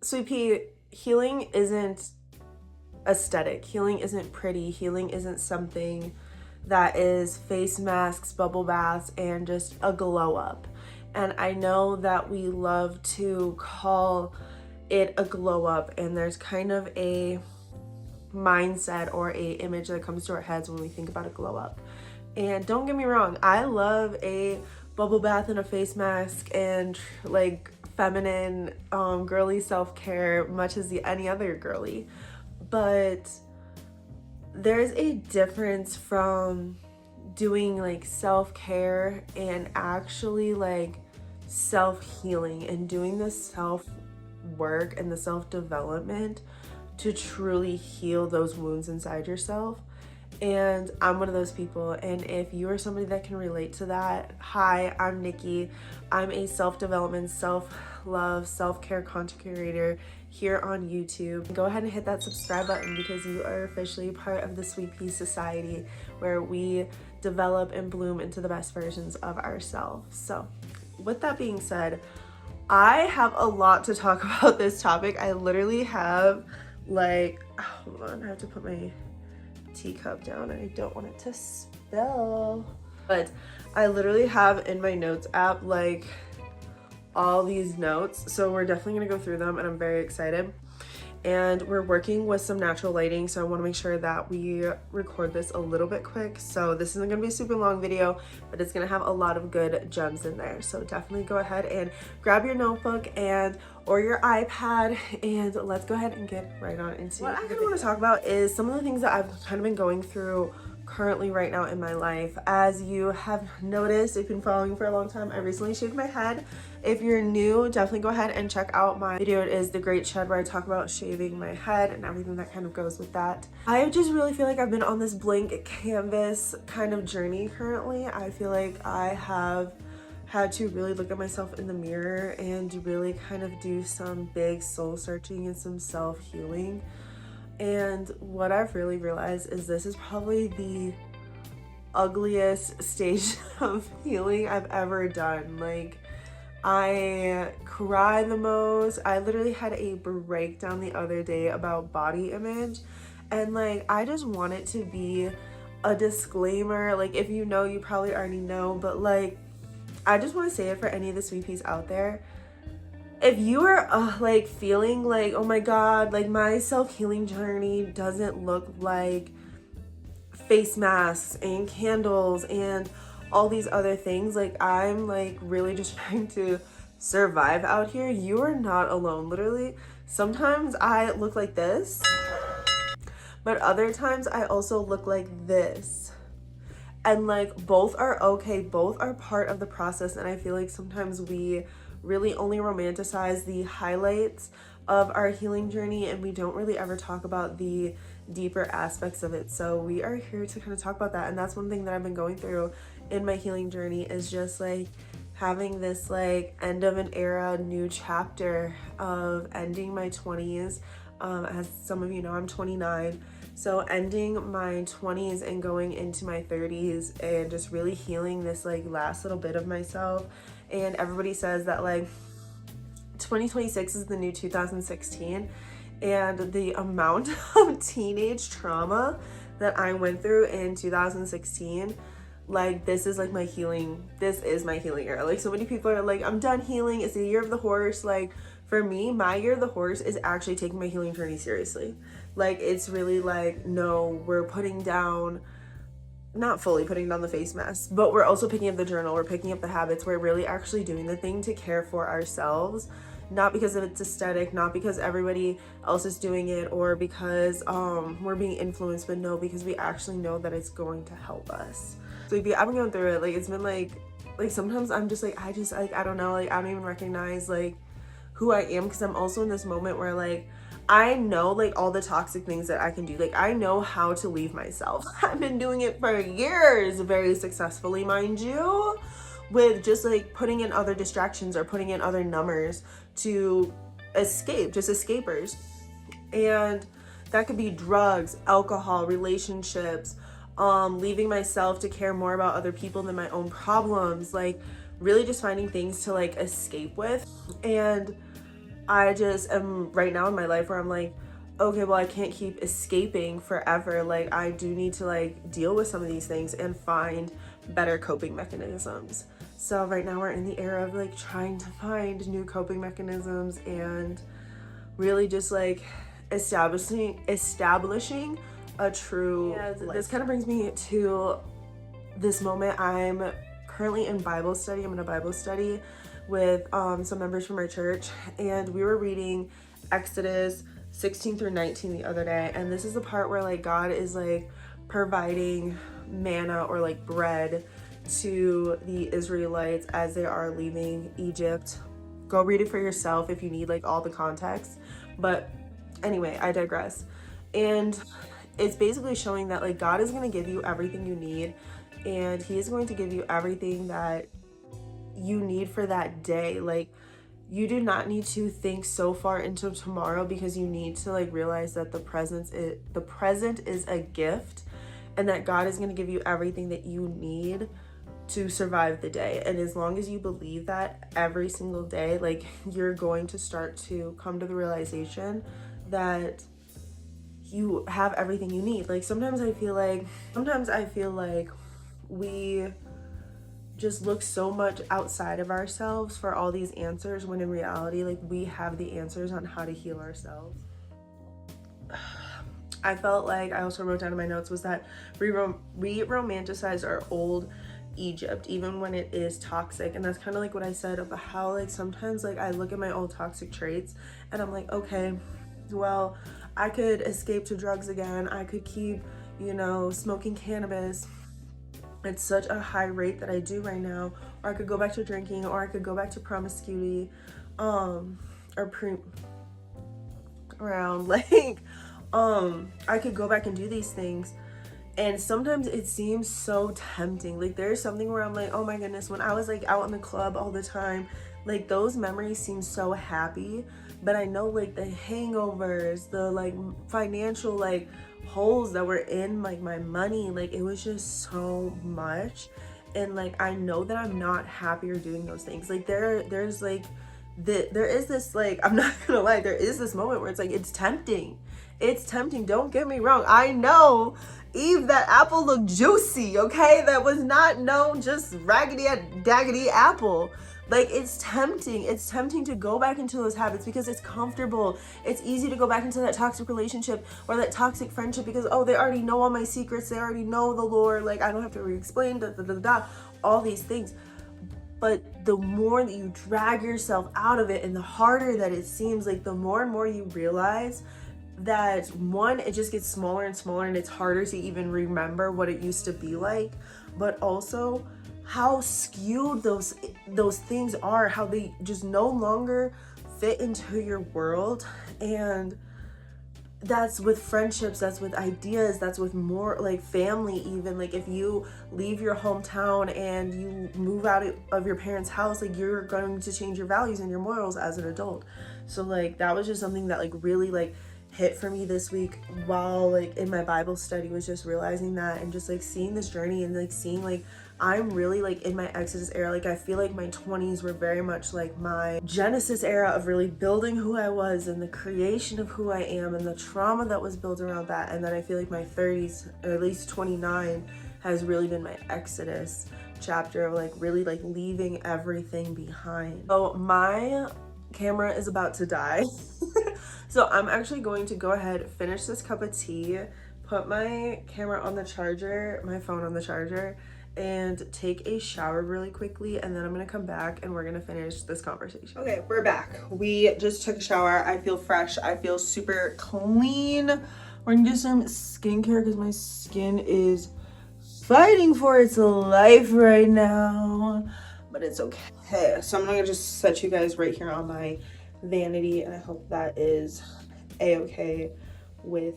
Sweet pea, healing isn't aesthetic. Healing isn't pretty. Healing isn't something that is face masks, bubble baths, and just a glow up. And I know that we love to call it a glow up, and there's kind of a mindset or a image that comes to our heads when we think about a glow up. And don't get me wrong, I love a bubble bath and a face mask and like feminine girly self-care much as any other girly, but there's a difference from doing like self-care and actually like self-healing and doing the self-work and the self-development to truly heal those wounds inside yourself. And I'm one of those people, and if you are somebody that can relate to that, hi, I'm Nikki. I'm a self-development, self-love, self-care content creator here on YouTube. Go ahead and hit that subscribe button because you are officially part of the Sweet Pea Society, where we develop and bloom into the best versions of ourselves. So with that being said, I have a lot to talk about this topic. I literally have like, hold on, I have to put my teacup down. I don't want it to spill. But I literally have in my notes app like all these notes. So we're definitely gonna go through them and I'm very excited. And we're working with some natural lighting, so I want to make sure that we record this a little bit quick. So this isn't going to be a super long video, but it's going to have a lot of good gems in there. So definitely go ahead and grab your notebook and or your iPad, and let's go ahead and get right on into what I kind of want to talk about is some of the things that I've kind of been going through currently right now in my life. As you have noticed, if you've been following for a long time, I recently shaved my head. If you're new, definitely go ahead and check out my video. It is The Great Shed, where I talk about shaving my head and everything that kind of goes with that. I just really feel like I've been on this blank canvas kind of journey currently. I feel like I have had to really look at myself in the mirror and really kind of do some big soul searching and some self-healing. And what I've really realized is this is probably the ugliest stage of healing I've ever done. Like, I cry the most. I literally had a breakdown the other day about body image, and like I just want it to be a disclaimer. Like, if you know, you probably already know, but like I just want to say it for any of the sweet peas out there. If you are like feeling like, oh my god, like my self-healing journey doesn't look like face masks and candles and all these other things, like I'm like really just trying to survive out here, you are not alone. Literally, sometimes I look like this, but other times I also look like this. And like both are okay, both are part of the process. And I feel like sometimes we really only romanticize the highlights of our healing journey and we don't really ever talk about the deeper aspects of it. So we are here to kind of talk about that. And that's one thing that I've been going through in my healing journey, is just like having this like end of an era, new chapter of ending my 20s. As some of you know, I'm 29. So ending my 20s and going into my 30s and just really healing this like last little bit of myself. And everybody says that like 2026 is the new 2016, and the amount of teenage trauma that I went through in 2016, like this is my healing era. Like so many people are like, I'm done healing, it's the year of the horse. Like for me, my year of the horse is actually taking my healing journey seriously. Like it's really like, no, we're putting down, not fully putting down the face mask, but we're also picking up the journal, we're picking up the habits, we're really actually doing the thing to care for ourselves, not because of its aesthetic, not because everybody else is doing it, or because we're being influenced, but no, because we actually know that it's going to help us. So I've been going through it, like it's been like sometimes I'm just like, I don't know, like I don't even recognize like who I am, because I'm also in this moment where like I know like all the toxic things that I can do. Like I know how to leave myself. I've been doing it for years, very successfully, mind you, with just like putting in other distractions or putting in other numbers to escape, just escapers. And that could be drugs, alcohol, relationships, leaving myself to care more about other people than my own problems, like really just finding things to like escape with. And I just am right now in my life where I'm like, okay, well, I can't keep escaping forever. Like, I do need to like deal with some of these things and find better coping mechanisms. So right now we're in the era of like trying to find new coping mechanisms and really just like establishing a true this kind of brings me to this moment. I'm currently in Bible study. I'm in a Bible study with some members from our church, and we were reading Exodus 16 through 19 the other day, and this is the part where like God is like providing manna or like bread to the Israelites as they are leaving Egypt. Go read it for yourself if you need like all the context, but anyway, I digress. And it's basically showing that like God is going to give you everything you need, and he is going to give you everything that you need for that day. Like, you do not need to think so far into tomorrow, because you need to like realize that the present is a gift, and that God is going to give you everything that you need to survive the day. And as long as you believe that every single day, like, you're going to start to come to the realization that you have everything you need. Like, sometimes I feel like we just look so much outside of ourselves for all these answers, when in reality, like, we have the answers on how to heal ourselves. I felt like I also wrote down in my notes was that we romanticize our old Egypt, even when it is toxic. And that's kind of like what I said about how like sometimes like I look at my old toxic traits and I'm like, okay, well, I could escape to drugs again. I could keep, smoking cannabis at such a high rate that I do right now, or I could go back to drinking, or I could go back to promiscuity, around like I could go back and do these things. And sometimes it seems so tempting. Like, there's something where I'm like, oh my goodness, when I was like out in the club all the time, like those memories seem so happy, but I know like the hangovers, the like financial like holes that were in like my money, like it was just so much. And like I know that I'm not happier doing those things. Like there's like there is this, like, I'm not gonna lie, there is this moment where it's like it's tempting. Don't get me wrong, I know, Eve, that apple looked juicy, okay? That was not just raggedy daggedy apple. Like, it's tempting to go back into those habits because it's comfortable. It's easy to go back into that toxic relationship or that toxic friendship because, oh, they already know all my secrets, they already know the lore, like I don't have to re-explain all these things. But the more that you drag yourself out of it and the harder that it seems, like the more and more you realize that, one, it just gets smaller and smaller and it's harder to even remember what it used to be like, but also how skewed those things are, how they just no longer fit into your world. And that's with friendships, that's with ideas, that's with more like family. Even like if you leave your hometown and you move out of your parents' house, like you're going to change your values and your morals as an adult. So like that was just something that like really like hit for me this week while like in my Bible study, was just realizing that and just like seeing this journey and like seeing like I'm really like in my Exodus era. Like I feel like my 20s were very much like my Genesis era of really building who I was and the creation of who I am and the trauma that was built around that. And then I feel like my 30s, or at least 29, has really been my Exodus chapter of like really like leaving everything behind. So my camera is about to die. So I'm actually going to go ahead, finish this cup of tea, put my camera on the charger, my phone on the charger, and take a shower really quickly, and then I'm gonna come back and we're gonna finish this conversation. Okay, we're back. We just took a shower. I feel fresh. I feel super clean. We're gonna do some skincare because my skin is fighting for its life right now, but it's okay. So I'm gonna just set you guys right here on my vanity, and I hope that is a-okay with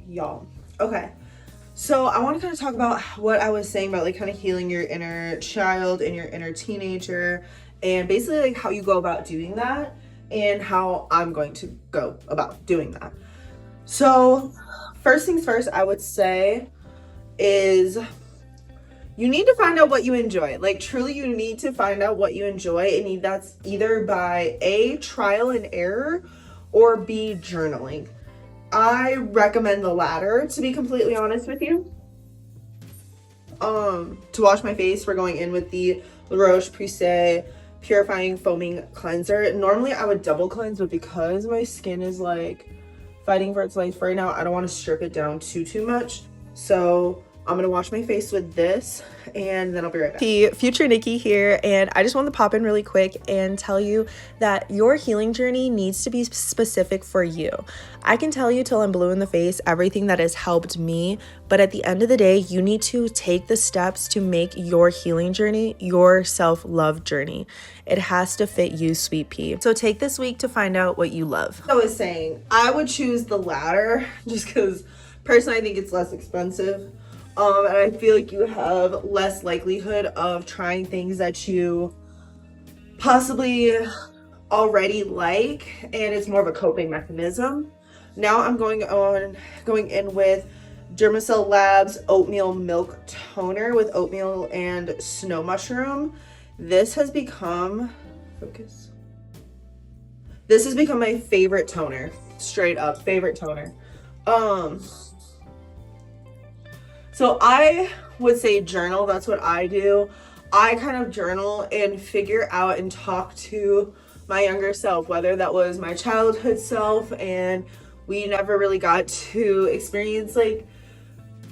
y'all. Okay, so I want to kind of talk about what I was saying about like kind of healing your inner child and your inner teenager, and basically like how you go about doing that and how I'm going to go about doing that. So first things first, I would say is You need to find out what you enjoy. Like, truly, you need to find out what you enjoy, and that's either by A, trial and error, or B, journaling. I recommend the latter, to be completely honest with you. To wash my face, we're going in with the La Roche-Posay Purifying Foaming Cleanser. Normally, I would double cleanse, but because my skin is like fighting for its life right now, I don't want to strip it down too much. So I'm gonna wash my face with this, and then I'll be right back. Future Nikki here, and I just want to pop in really quick and tell you that your healing journey needs to be specific for you. I can tell you till I'm blue in the face everything that has helped me, but at the end of the day, you need to take the steps to make your healing journey your self-love journey. It has to fit you, sweet pea. So take this week to find out what you love. I was saying, I would choose the latter just because personally I think it's less expensive. And I feel like you have less likelihood of trying things that you possibly already like, and it's more of a coping mechanism. Now I'm going in with Dermacell Labs Oatmeal Milk Toner with oatmeal and snow mushroom. This has become, focus. This has become my favorite toner, straight up favorite toner. So I would say journal. That's what I do. I kind of journal and figure out and talk to my younger self, whether that was my childhood self and we never really got to experience like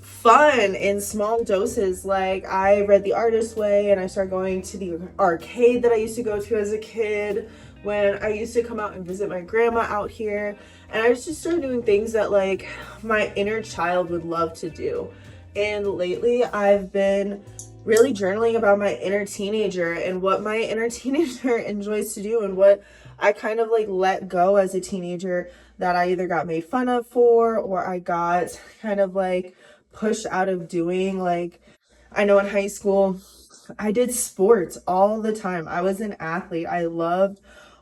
fun in small doses. Like, I read The Artist's Way and I started going to the arcade that I used to go to as a kid when I used to come out and visit my grandma out here. And I just started doing things that like my inner child would love to do. And lately I've been really journaling about my inner teenager and what my inner teenager enjoys to do and what I kind of like let go as a teenager that I either got made fun of for or I got kind of like pushed out of doing. Like, I know in high school I did sports all the time. I was an athlete. I loved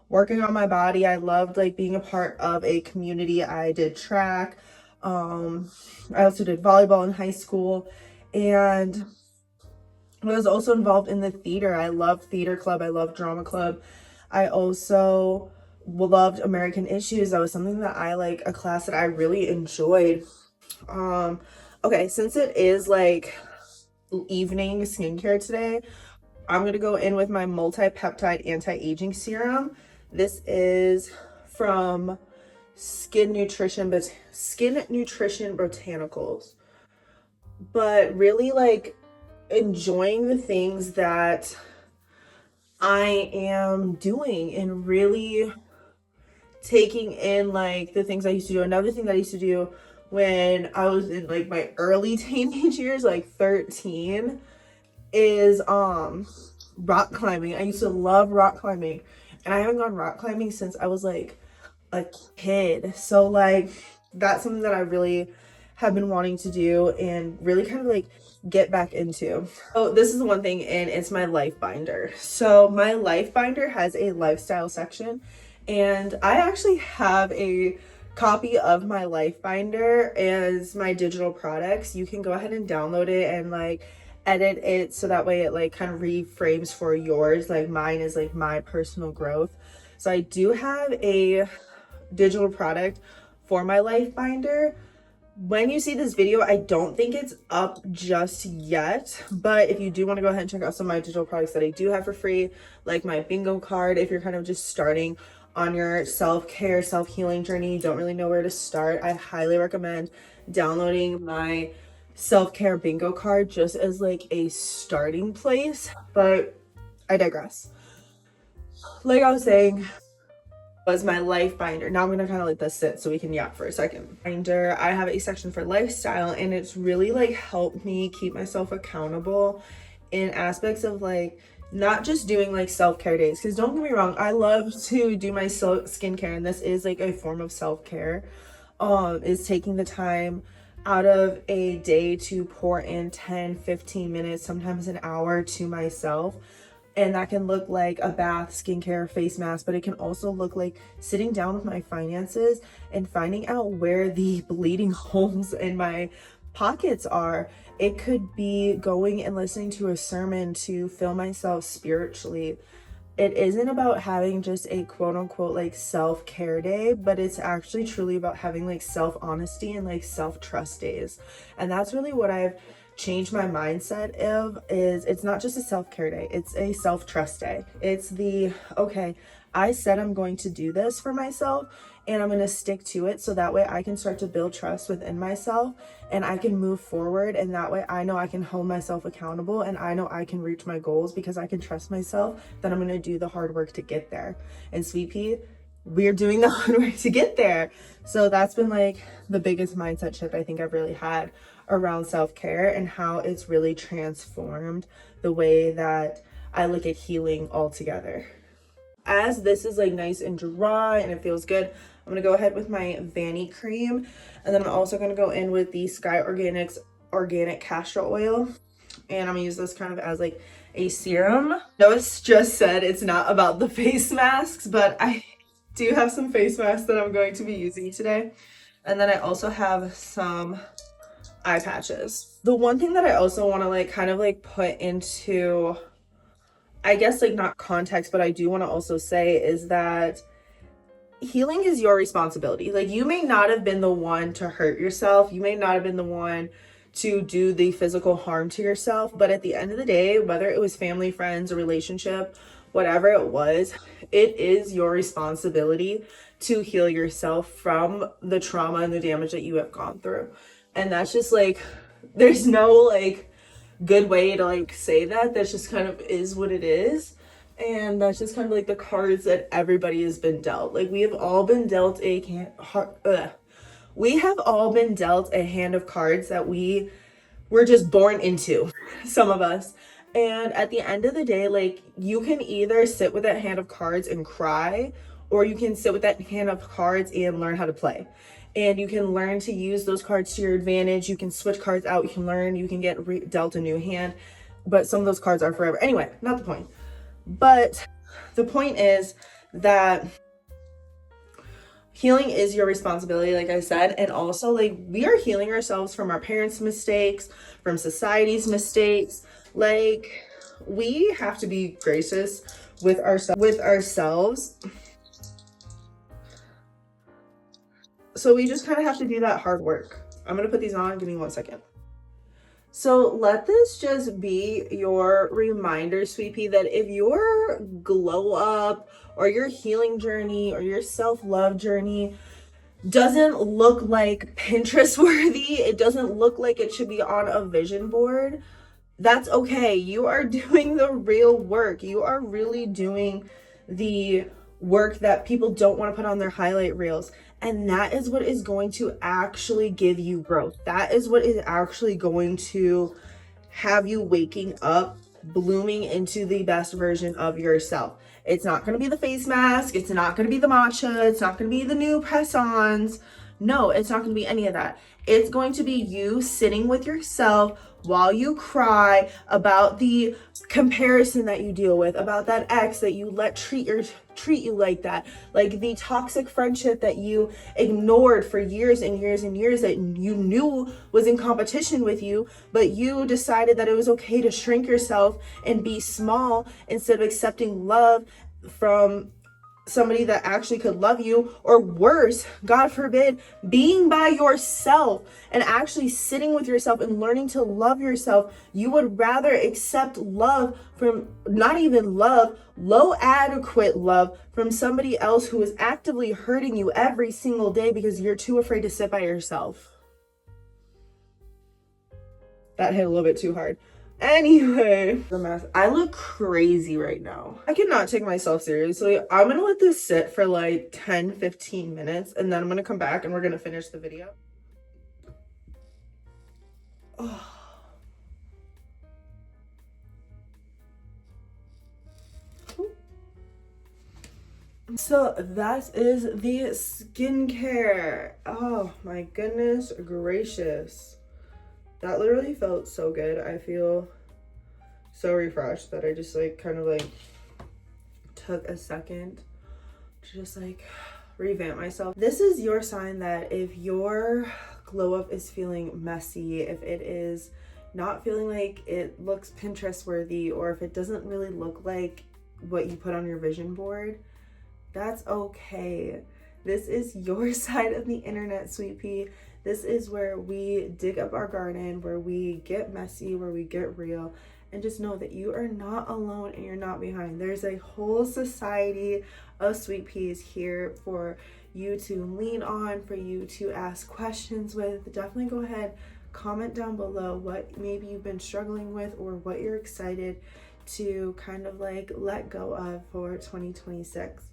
working on my body. I loved like being a part of a community. I did track. I also did volleyball in high school, and I was also involved in the theater. I loved theater club. I loved drama club. I also loved American Issues. That was something that I like, a class that I really enjoyed. Okay, since it is like evening skincare today, I'm gonna go in with my multi-peptide anti-aging serum. This is from Skin Nutrition Botanicals. But really like enjoying the things that I am doing and really taking in like the things I used to do. Another thing that I used to do when I was in like my early teenage years, like 13, is rock climbing. I used to love rock climbing, and I haven't gone rock climbing since I was like a kid. So like that's something that I really have been wanting to do and really kind of like get back into. Oh, this is the one thing, and it's my life binder. So my life binder has a lifestyle section, and I actually have a copy of my life binder as my digital products. You can go ahead and download it and like edit it so that way it like kind of reframes for yours. Like mine is like my personal growth. So I do have a digital product for my life binder. When you see this video, I don't think it's up just yet, but if you do want to go ahead and check out some of my digital products that I do have for free, like my bingo card, if you're kind of just starting on your self-care, self-healing journey, you don't really know where to start, I highly recommend downloading my self-care bingo card just as like a starting place. But I digress. Like I was saying, was my life binder. Now I'm gonna kind of let this sit so we can yap for a second. Binder, I have a section for lifestyle, and it's really like helped me keep myself accountable in aspects of like not just doing like self-care days, because don't get me wrong, I love to do my skincare, and this is like a form of self-care. Is taking the time out of a day to pour in 10-15 minutes, sometimes an hour, to myself. And that can look like a bath, skincare, face mask, but it can also look like sitting down with my finances and finding out where the bleeding holes in my pockets are. It could be going and listening to a sermon to fill myself spiritually. It isn't about having just a quote unquote like self-care day, but it's actually truly about having like self-honesty and like self-trust days. And that's really what I've changed my mindset of, is it's not just a self-care day, it's a self-trust day. It's the, okay, I said I'm going to do this for myself and I'm going to stick to it, so that way I can start to build trust within myself and I can move forward, and that way I know I can hold myself accountable and I know I can reach my goals because I can trust myself that I'm going to do the hard work to get there. And Sweet Pea, we're doing the hard work to get there. So that's been like the biggest mindset shift I think I've really had around self-care, and how it's really transformed the way that I look at healing altogether. As this is like nice and dry and it feels good, I'm gonna go ahead with my Vanny cream, and then I'm also gonna go in with the Sky Organics organic castor oil, and I'm gonna use this kind of as like a serum. No, it's just said it's not about the face masks, but I do have some face masks that I'm going to be using today. And then I also have some eye patches. The one thing that I also want to like kind of like put into, I guess like not context, but I do want to also say is that healing is your responsibility. Like, you may not have been the one to hurt yourself. You may not have been the one to do the physical harm to yourself. But at the end of the day, whether it was family, friends, a relationship, whatever it was, it is your responsibility to heal yourself from the trauma and the damage that you have gone through. And that's just like, there's no like good way to like say that. That's just kind of is what it is. And that's just kind of like the cards that everybody has been dealt. Like, we have all been dealt a hand of cards that we were just born into, some of us. And at the end of the day, like, you can either sit with that hand of cards and cry, or you can sit with that hand of cards and learn how to play. And you can learn to use those cards to your advantage. You can switch cards out. You can learn, you can get dealt a new hand. But some of those cards are forever. Anyway, not the point. But the point is that healing is your responsibility, like I said. And also, like, we are healing ourselves from our parents' mistakes, from society's mistakes. Like, we have to be gracious with ourselves. So we just kind of have to do that hard work. I'm going to put these on. Give me 1 second. So let this just be your reminder, Sweet Pea, that if your glow up or your healing journey or your self-love journey doesn't look like Pinterest worthy, it doesn't look like it should be on a vision board, that's okay. You are doing the real work. You are really doing the work that people don't want to put on their highlight reels. And that is what is going to actually give you growth. That is what is actually going to have you waking up, blooming into the best version of yourself. It's not going to be the face mask. It's not going to be the matcha. It's not going to be the new press-ons. No, it's not going to be any of that. It's going to be you sitting with yourself while you cry about the comparison that you deal with, about that ex that you let treat you like that, like the toxic friendship that you ignored for years and years and years, that you knew was in competition with you, but you decided that it was okay to shrink yourself and be small instead of accepting love from somebody that actually could love you, or worse, God forbid, being by yourself and actually sitting with yourself and learning to love yourself. You would rather accept love from, not even love, low adequate love from somebody else who is actively hurting you every single day because you're too afraid to sit by yourself. That hit a little bit too hard. Anyway, the mess. I look crazy right now. I cannot take myself seriously. I'm gonna let this sit for like 10-15 minutes, and then I'm gonna come back and we're gonna finish the video. Oh. So that is the skincare. Oh my goodness gracious. That literally felt so good. I feel so refreshed that I just like kind of like took a second to just like revamp myself. This is your sign that if your glow up is feeling messy, if it is not feeling like it looks Pinterest worthy, or if it doesn't really look like what you put on your vision board, that's okay. This is your side of the internet, sweet pea. This is where we dig up our garden, where we get messy, where we get real. And just know that you are not alone and you're not behind. There's a whole society of sweet peas here for you to lean on, for you to ask questions with. Definitely go ahead, comment down below what maybe you've been struggling with or what you're excited to kind of like let go of for 2026.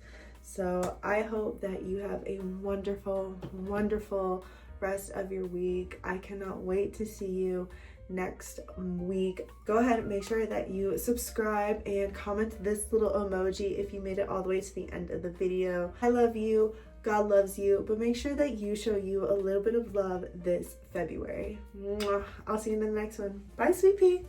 So I hope that you have a wonderful, wonderful rest of your week. I cannot wait to see you next week. Go ahead and make sure that you subscribe and comment this little emoji if you made it all the way to the end of the video. I love you, God loves you, but make sure that you show you a little bit of love this February. Mwah. I'll see you in the next one. Bye, sweet pea.